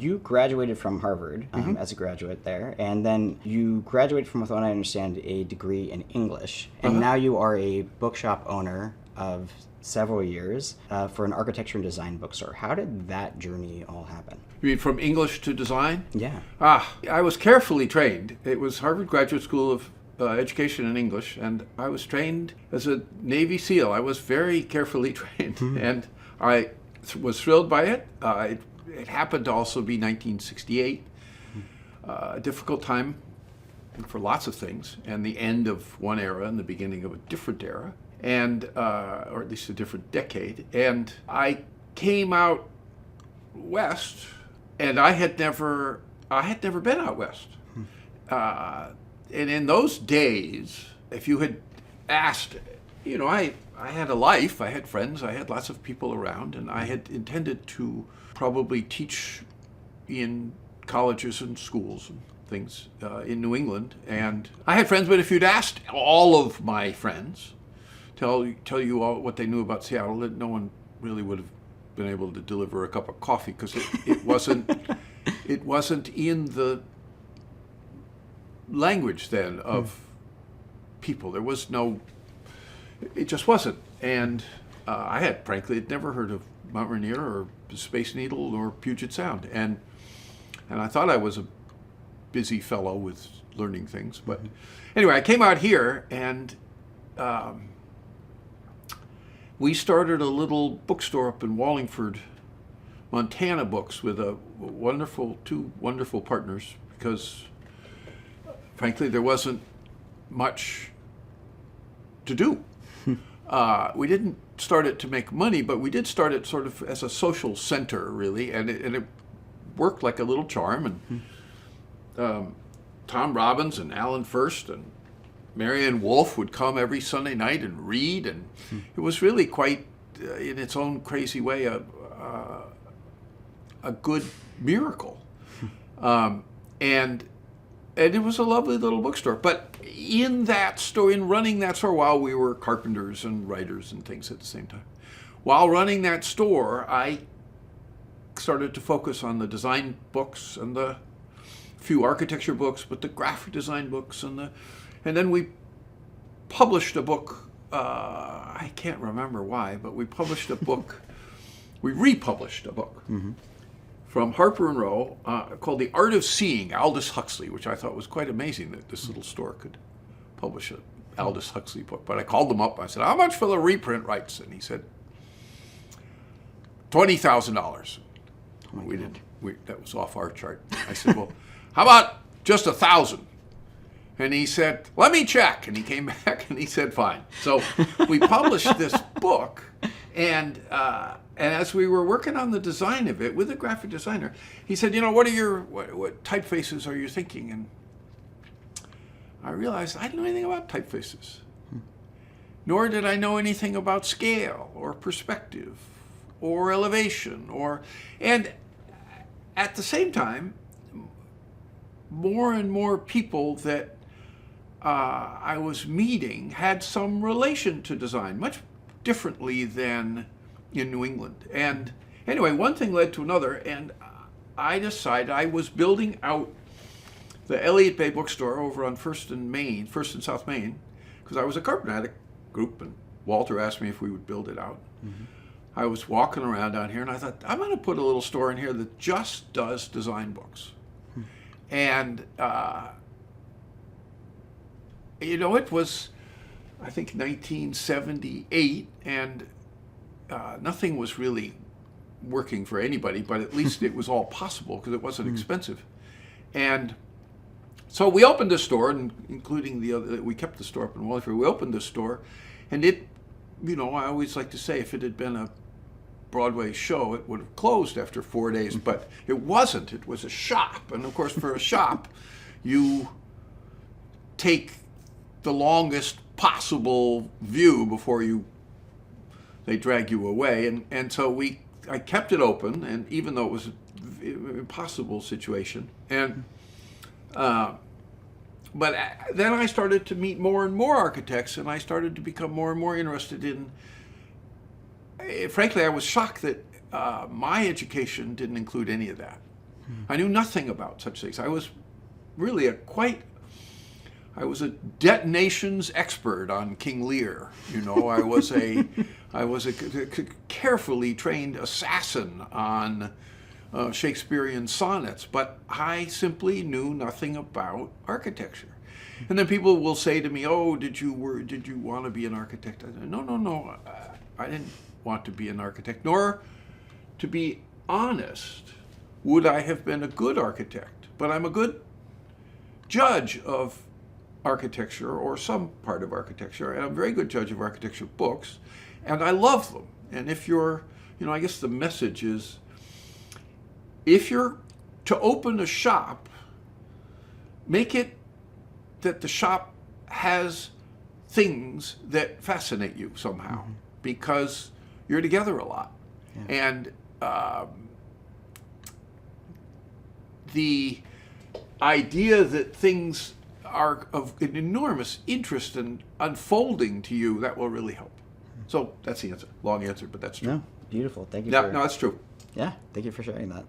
you graduated from Harvard as a graduate there, and then you graduated from, with what I understand, a degree in English, and now you are a bookshop owner of several years for an architecture and design bookstore. How did that journey all happen? You mean from English to design? Yeah. I was carefully trained. It was Harvard Graduate School of Education and English, and I was trained as a Navy SEAL. I was very carefully trained, and I was thrilled by it. It happened to also be 1968, a difficult time for lots of things, and the end of one era and the beginning of a different era, and or at least a different decade. And I came out west, and I had never been out west. And in those days, if you had asked, I had a life, I had friends, I had lots of people around, and I had intended to probably teach in colleges and schools and things in New England. And I had friends, but if you'd asked all of my friends, tell you all what they knew about Seattle, that no one really would have been able to deliver a cup of coffee, because it wasn't in the language then of people. There was no, it just wasn't. And I had, frankly, never heard of Mount Rainier or Space Needle or Puget Sound. And I thought I was a busy fellow with learning things. But anyway, I came out here, and we started a little bookstore up in Wallingford, Montana Books, with two wonderful partners, because frankly, there wasn't much to do. We didn't start it to make money, but we did start it sort of as a social center, really, and it worked like a little charm. And Tom Robbins and Alan First and Marianne Wolfe would come every Sunday night and read, and it was really quite, in its own crazy way, a good miracle. And it was a lovely little bookstore. But in that store, in running that store, while we were carpenters and writers and things at the same time, while running that store, I started to focus on the design books and the few architecture books, but the graphic design books, and then we published a book. I can't remember why, but we published a book. We republished a book. From Harper and Row, called The Art of Seeing, Aldous Huxley, which I thought was quite amazing that this little store could publish an Aldous Huxley book. But I called him up, I said, how much for the reprint rights? And he said, $20,000. That was off our chart. I said, well, how about just 1,000? And he said, let me check. And he came back and he said, fine. So we published this book, and as we were working on the design of it with a graphic designer, he said, what typefaces are you thinking? And I realized I didn't know anything about typefaces. Nor did I know anything about scale or perspective or elevation and at the same time, more and more people that I was meeting had some relation to design, much differently than in New England. And anyway, one thing led to another, and I decided I was building out the Elliott Bay Bookstore over on First and South Main, because I was a carpenter. I had a group, and Walter asked me if we would build it out. I was walking around down here, and I thought, I'm going to put a little store in here that just does design books. And, it was, I think, 1978, and nothing was really working for anybody, but at least it was all possible because it wasn't expensive. And so we opened the store, and including we kept the store up in Wallingford. We opened the store, and it, I always like to say, if it had been a Broadway show, it would have closed after 4 days, but it wasn't. It was a shop. And of course, for a shop, you take the longest possible view before they drag you away. And so I kept it open, and even though it was an impossible situation. And but then I started to meet more and more architects, and I started to become more and more interested in, frankly, I was shocked that my education didn't include any of that. I knew nothing about such things. I was really I was a detonations expert on King Lear. You know, I was a carefully trained assassin on Shakespearean sonnets, but I simply knew nothing about architecture. And then people will say to me, "Oh, did you want to be an architect?" I said, No. I didn't want to be an architect, nor, to be honest, would I have been a good architect. But I'm a good judge of architecture, or some part of architecture, and I'm a very good judge of architecture books, and I love them. And if you're, I guess the message is, if you're to open a shop, make it that the shop has things that fascinate you somehow, because you're together a lot. Yeah. And the idea that things are of an enormous interest and unfolding to you, that will really help. So that's the answer. Long answer, but that's true. No, beautiful. Thank you. No, that's true. Yeah, thank you for sharing that.